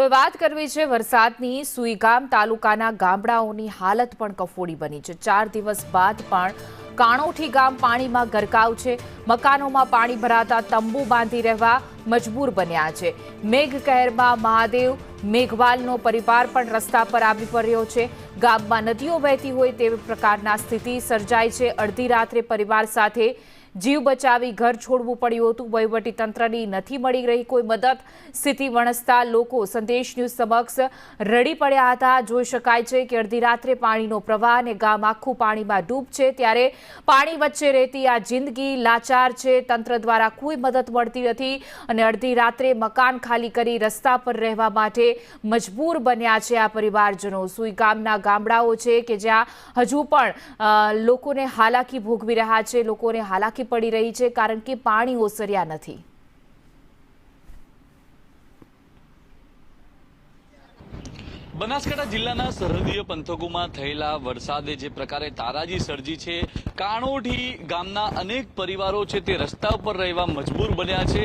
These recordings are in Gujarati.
હવે વાત કરવી છે વરસાદની। સુઈગામ તાલુકાના ગામડાઓની હાલત પણ કફોડી બની છે। 4 દિવસ બાદ પણ કાણોઠી ગામ પાણીમાં ગરકાવ છે। મકાનોમાં પાણી ભરાતા તંબુ બાંધી રહેવા મજબૂર બન્યા છે। મેઘ કહેરમાં મહાદેવ મેઘવાલનો પરિવાર પણ રસ્તા પર આવી પડ્યો છે। ગામમાં નદીઓ વહેતી હોય તેવી પ્રકારના સ્થિતિ સર્જાઈ છે। અડધી રાત્રે પરિવાર સાથે જીવ બચાવી ઘર છોડવું પડ્યું હતું। વહીવટી તંત્રની નથી મળી રહી કોઈ મદદ। સ્થિતિ વણસતા લોકો સંદેશ ન્યૂઝ સમક્ષ રડી પડ્યા હતા। જોઈ શકાય છે કે અડધી રાત્રે પાણીનો પ્રવાહ અને ગામ આખું પાણીમાં ડૂબ છે। ત્યારે પાણી વચ્ચે રહેતી આ જિંદગી લાચાર છે। તંત્ર દ્વારા કોઈ મદદ મળતી નથી અને અડધી રાત્રે મકાન ખાલી કરી રસ્તા પર રહેવા માટે મજબૂર બન્યા છે આ પરિવારજનો। સુઈગામના ગામડાઓ છે કે જ્યાં હજુ પણ લોકોને હાલાકી ભોગવી રહ્યા છે। લોકોને હાલાકી પડી રહી છે કારણ કે પાણી ઓસર્યા નથી। બનાસકાંઠા જિલ્લાના સરહદીય પંથકોમાં થયેલા વરસાદે જે પ્રકારે તારાજી સર્જી છે, કાણોઠી ગામના અનેક પરિવારો છે તે રસ્તા ઉપર રહેવા મજબૂર બન્યા છે।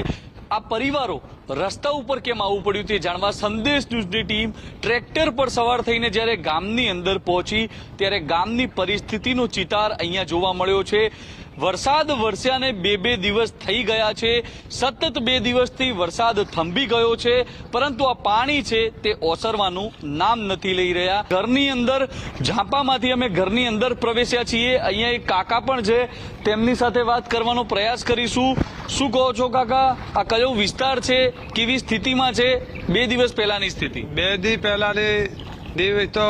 આ પરિવારો રસ્તા ઉપર કેમ આવવું પડ્યું તે જાણવા સંદેશ ન્યૂઝની ટીમ ટ્રેક્ટર પર સવાર થઈને જ્યારે ગામની અંદર પહોંચી ત્યારે ગામની પરિસ્થિતિનો ચિતાર અહીંયા જોવા મળ્યો છે। વરસાદ વરસ્યાને બે દિવસ થઈ ગયા છે। સતત 2 દિવસથી વરસાદ થંભી ગયો છે, પરંતુ આ પાણી છે તે ઓસરવાનું નામ નથી લઈ રહ્યા। ઘરની અંદર ઝાંપામાંથી અમે ઘરની અંદર પ્રવેશ્યા છીએ। અહીંયા એક કાકા પણ છે, તેમની સાથે વાત કરવાનો પ્રયાસ કરીશું। શું કહો છો કાકા, આ કયો વિસ્તાર છે, કેવી સ્થિતિમાં છે 2 દિવસ પહેલાની સ્થિતિ? 2 દિવસ પહેલાની દિવસ તો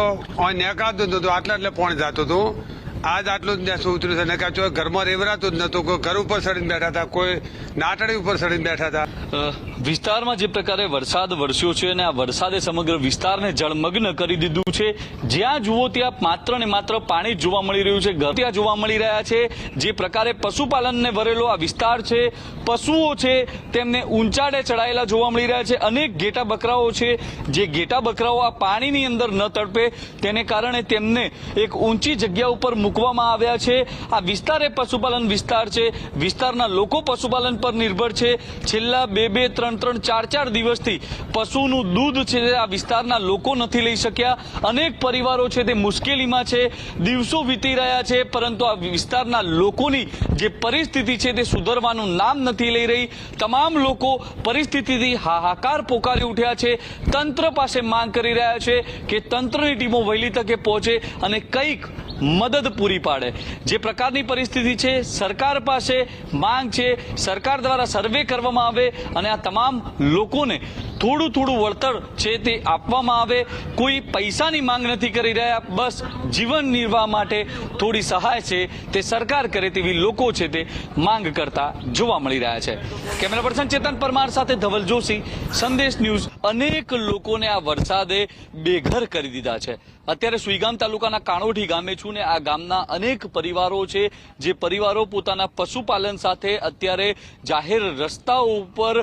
નેકાતું જ નતું, આટલે પાણી જતું હતું। આજ આટલું જ ઉતર્યું છે, નકા ઘરમાં રેવરાતું જ નતું। કોઈ ઘર ઉપર ચડીને બેઠા હતા, કોઈ નાટડી ઉપર ચડીને બેઠા હતા। વિસ્તારમાં જે પ્રકારે વરસાદ વરસ્યો છે અને આ વરસાદે સમગ્ર વિસ્તારને જળમગ્ન કરી દીધું છે। જ્યાં જુઓ ત્યાં માત્ર ને માત્ર પાણી જોવા મળી રહ્યું છે, ઘર ત્યાં જોવા મળી રહ્યા છે। જે પ્રકારે પશુપાલનને ભરેલો આ વિસ્તાર છે, પશુઓ છે તેમને ઊંચાડે ચડાયેલા જોવા મળી રહ્યા છે। અનેક ઘેટા બકરાઓ છે, જે ઘેટા બકરાઓ આ પાણીની અંદર ન તડપે તેને કારણે તેમને એક ઊંચી જગ્યા ઉપર મૂકવામાં આવ્યા છે। આ વિસ્તાર એ પશુપાલન વિસ્તાર છે। વિસ્તારના લોકો પશુપાલન પર નિર્ભર છે। છેલ્લા 2-2, 3-3, 4-4 દિવસથી પશુનું દૂધ છે આ વિસ્તારના લોકો નથી લઈ શક્યા। અનેક પરિવારો છે તે મુશ્કેલીમાં છે, દિવસો વીતી રહ્યા છે, પરંતુ આ વિસ્તારના લોકોની જે પરિસ્થિતિ છે તે સુધરવાનું નામ નથી લઈ રહી। તમામ લોકો પરિસ્થિતિથી હાહાકાર પોકારી ઉઠ્યા છે। તંત્ર પાસે માંગ કરી રહ્યા છે કે તંત્રની ટીમો વહેલી તકે પહોંચે અને કંઈક મદદ પૂરી પાડે। જે પ્રકારની પરિસ્થિતિ છે, સરકાર પાસે માંગ છે, સરકાર દ્વારા સર્વે કરવામાં આવે અને આ તમામ લોકોને થોડું વળતર છે તે આપવામાં આવે। કોઈ પૈસાની માંગ નથી કરી રહ્યા, બસ જીવન નિર્વાહ માટે થોડી સહાય છે તે સરકાર કરે તેવી લોકો છે તે માંગ કરતા જોવા મળી રહ્યા છે। કેમેરા પર્સન ચેતન પરમાર સાથે ધવલ જોશી, સંદેશ ન્યૂઝ। અનેક લોકોને આ વરસાદે બેઘર કરી દીધા છે। અત્યારે સુઈગામ તાલુકાના કાણોઠી ગામે છું ને આ ગામના અનેક પરિવારો છે, જે પરિવારો પોતાના પશુપાલન સાથે અત્યારે જાહેર રસ્તાઓ ઉપર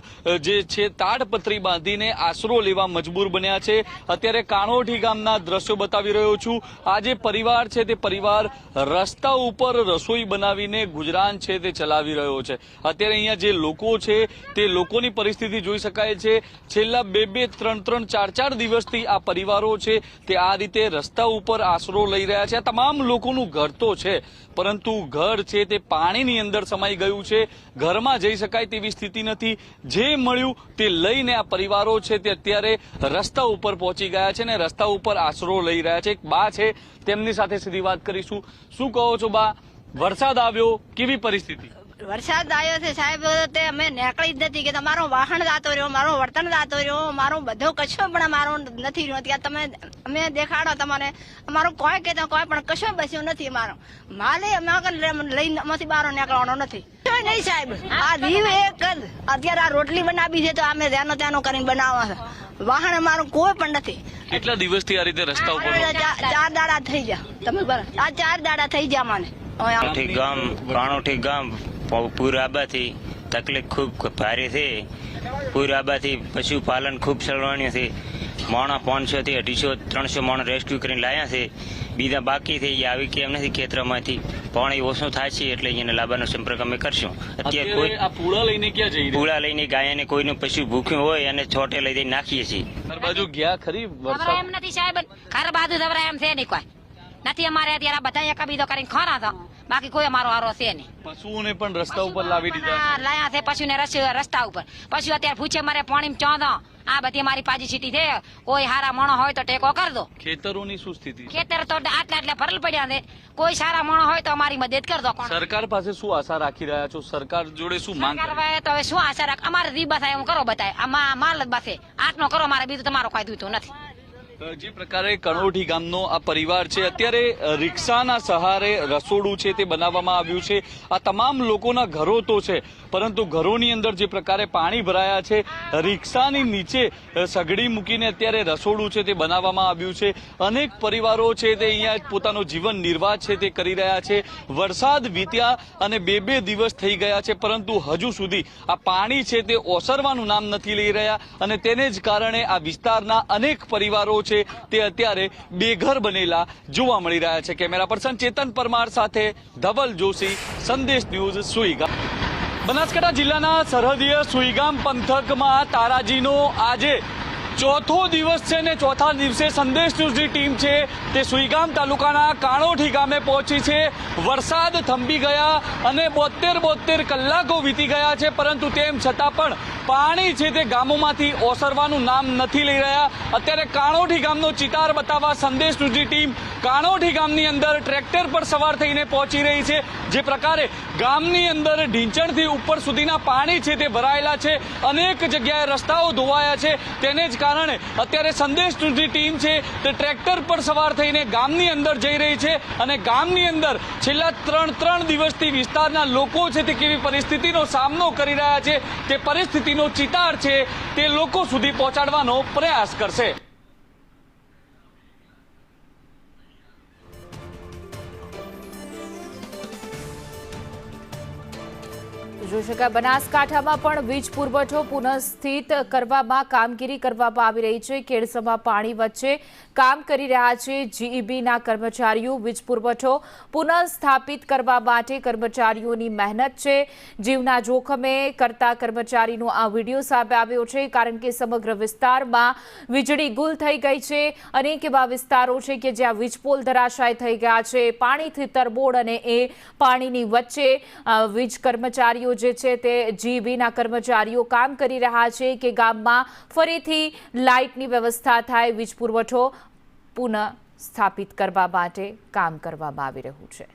જે છે તાડપત્રી બાંધીને આશરો લેવા મજબૂર બન્યા છે। અત્યારે કાણોઠી ગામના દ્રશ્યો બતાવી રહ્યો છું। આ જે પરિવાર છે તે પરિવાર રસ્તા ઉપર રસોઈ બનાવીને ગુજરાન છે તે ચલાવી રહ્યો છે। અત્યારે અહીંયા જે લોકો છે તે લોકોની પરિસ્થિતિ જોઈ શકાય છે। છેલ્લા 2-2, 3-3, 4-4 દિવસથી આ પરિવારો છે તે આ રીતે રસ્તા ઉપર આશરો લઈ રહ્યા છે। આ તમામ લોકોનું ઘર તો છે, પરંતુ ઘર છે તે પાણીની અંદર સમાઈ ગયું છે। ઘરમાં જઈ શકાય તેવી સ્થિતિ નથી। જે મળ્યું તે લઈને આ પરિવારો છે તે અત્યારે રસ્તા ઉપર પહોંચી ગયા છે ને રસ્તા ઉપર આશરો લઈ રહ્યા છે। એક બા છે, તેમની સાથે સીધી વાત કરીશું। શું કહો છો બા, વરસાદ આવ્યો, કેવી પરિસ્થિતિ? વરસાદ આવ્યો છે સાહેબ, તે અમે નીકળી જ નથી કે તમારો વાહન જાતો રહ્યો, મારો વર્તન જાતો રહ્યો, મારો બધો કશો પણ મારો નથી રહ્યો। ત્યાં તમે અમે દેખાડો તમારે, અમારું કોઈ કે કોઈ પણ કશો બસ્યો નથી। મારો માલે અમે લઈને અમાંથી બહાર નીકળવાનો નથી નહીં સાહેબ। આ દીવ એક અત્યારે આ રોટલી બનાવી છે તો અમે ત્યાંનો કરીને બનાવવા છે। વાહન અમારું કોઈ પણ નથી। કેટલા દિવસથી આ રીતે રસ્તા ઉપર? 4 દાડા થઈ ગયા તમે બરાબર, આ 4 દાડા થઈ ગયા મને। કાણોઠી ગામ પૂર આબાથી તકલીફ ખૂબ ભારે છે। પૂર આબાથી પશુપાલન ખૂબ સળવાણ્યું છે। માણસ 500 થી 250, 300 માણસ રેસ્ક્યુ કરીને લાયા છે। બીજા બાકી થઈ ગયા આવી કે એમ નથી ખેતરમાંથી પાણી ઓછું થાય છે એટલે એને લાવવાનો સંપર્ક અમે કરશું. અત્યારે કોઈ આ પૂળા લઈને ક્યાં જઈ રહ્યા પૂળા લઈને ગાયને કોઈનું પશુ ભૂખ્યું હોય અને છોટે લઈ જઈને નાખીએ છીએ. છો? બાજુ ગયા ખરી ખબર વરસાદ એમ નથી સાહેબ, ઘર બાજુ દવરા એમ છે નહીં કોઈ નથી અમારે અત્યારે બધા એક બીજો કરીને ખોરા તો બાકી કોઈ અમારો હારો છે નહીં. પશુઓને પણ રસ્તા ઉપર લાવી દીધા છે. લાયા છે પશુને રસ્તા ઉપર પશુ અત્યારે પૂછે મારે પાણી ચોંધો આ બધી મારી પાજી સીટી છે, કોઈ હારા માણો હોય તો ટેકો કર દો. ખેતરોની શું સ્થિતિ છે? ખેતર તો આટલા ભરલ પડ્યા છે, કોઈ સારા માણો હોય તો અમારી મદદ કર દો. કોણ સરકાર પાસે શું આશા રાખી રહ્યા છો? સરકાર જોડે શું માંગ સરકાર કરી? હવે તો હવે શું આશા રાખ, અમારે રી બસાય એમ કરો બતાય, આમાં માલ જ બસે આટનો કરો, મારે બીજું તમારો કોઈ દૂધું નથી. જે પ્રકારે કણોઠી ગામનો આ પરિવાર છે, અત્યારે રિક્ષાના સહારે રસોડું છે તે બનાવવામાં આવ્યું છે. આ તમામ લોકોના ઘરો તો છે, પરંતુ ઘરોની અંદર જે પ્રકારે પાણી ભરાયા છે, રિક્ષાની નીચે સગડી મૂકીને અત્યારે રસોડું છે તે બનાવવામાં આવ્યું છે. અનેક પરિવારો છે તે અહીંયા પોતાનો જીવન નિર્વાહ છે તે કરી રહ્યા છે. વરસાદ વીત્યા અને બે દિવસ થઈ ગયા છે, પરંતુ હજુ સુધી આ પાણી છે તે ઓસરવાનું નામ નથી લઈ રહ્યા અને તેને જ કારણે આ વિસ્તારના અનેક પરિવારો છે તે અત્યારે બેઘર બનેલા જોવા મળી રહ્યા છે. કેમેરા પર્સન ચેતન પરમાર સાથે ધવલ જોશી, સંદેશ ન્યૂઝ, સુઈગામ. બનાસકાંઠા જિલ્લાના સરહદીય સુઈગામ પંથકમાં તારાજીનો આજે ચોથો દિવસ છે ને ચોથા દિવસે સંદેશ ન્યૂઝની ટીમ છે તે સુઈગામ તાલુકાના કાણોઠી ગામે પહોંચી છે. વરસાદ થંભી ગયા અને 72 કલાકો વીતી ગયા છે, પરંતુ તેમ છતાં પણ પાણી છે તે ગામોમાંથી ઓસરવાનું નામ નથી લઈ રહ્યા. અત્યારે કાણોઠી ગામનો ચિતાર બતાવવા સંદેશ ન્યૂઝની ટીમ કાણોઠી ગામની અંદર ટ્રેક્ટર પર સવાર થઈને પહોંચી રહી છે. જે પ્રકારે ગામની અંદર ઢીંચણથી ઉપર સુધીના પાણી છે તે ભરાયેલા છે, અનેક જગ્યાએ રસ્તાઓ ધોવાયા છે, તેને જ કારણે અત્યારે સંદેશ ન્યૂઝની ટીમ છે તે ટ્રેક્ટર પર સવાર થઈને ગામની અંદર જઈ રહી છે અને ગામની અંદર છેલ્લા ત્રણ દિવસથી વિસ્તારના લોકો છે તે કેવી પરિસ્થિતિનો સામનો કરી રહ્યા છે તે પરિસ્થિતિનો ચિતાર છે તે લોકો સુધી પહોંચાડવાનો પ્રયાસ કરશે. જોઈ શકાય બનાસકાંઠામાં પણ વીજ પુરવઠો પુનઃસ્થિત કરવામાં કામગીરી કરવામાં આવી રહી છે. કેડસમાં પાણી વચ્ચે કામ કરી રહ્યા છે જીઈબીના કર્મચારીઓ. વીજ પુરવઠો પુનઃસ્થાપિત કરવા માટે કર્મચારીઓની મહેનત છે. જીવના જોખમે કરતા કર્મચારીનો આ વિડીયો સામે આવ્યો છે, કારણ કે સમગ્ર વિસ્તારમાં વીજળી ગુલ થઈ ગઈ છે. અનેક એવા વિસ્તારો છે કે જ્યાં વીજપોલ ધરાશાય થઈ ગયા છે. પાણીથી તરબોળ અને એ પાણીની વચ્ચે વીજ કર્મચારીઓ જે છે તે જીબીના કર્મચારીઓ કામ કરી રહ્યા છે કે ગામમાં ફરીથી લાઇટની વ્યવસ્થા થાય, વીજ પુરવઠો પુનઃ સ્થાપિત કરવા માટે કામ કરવામાં આવી રહ્યું છે.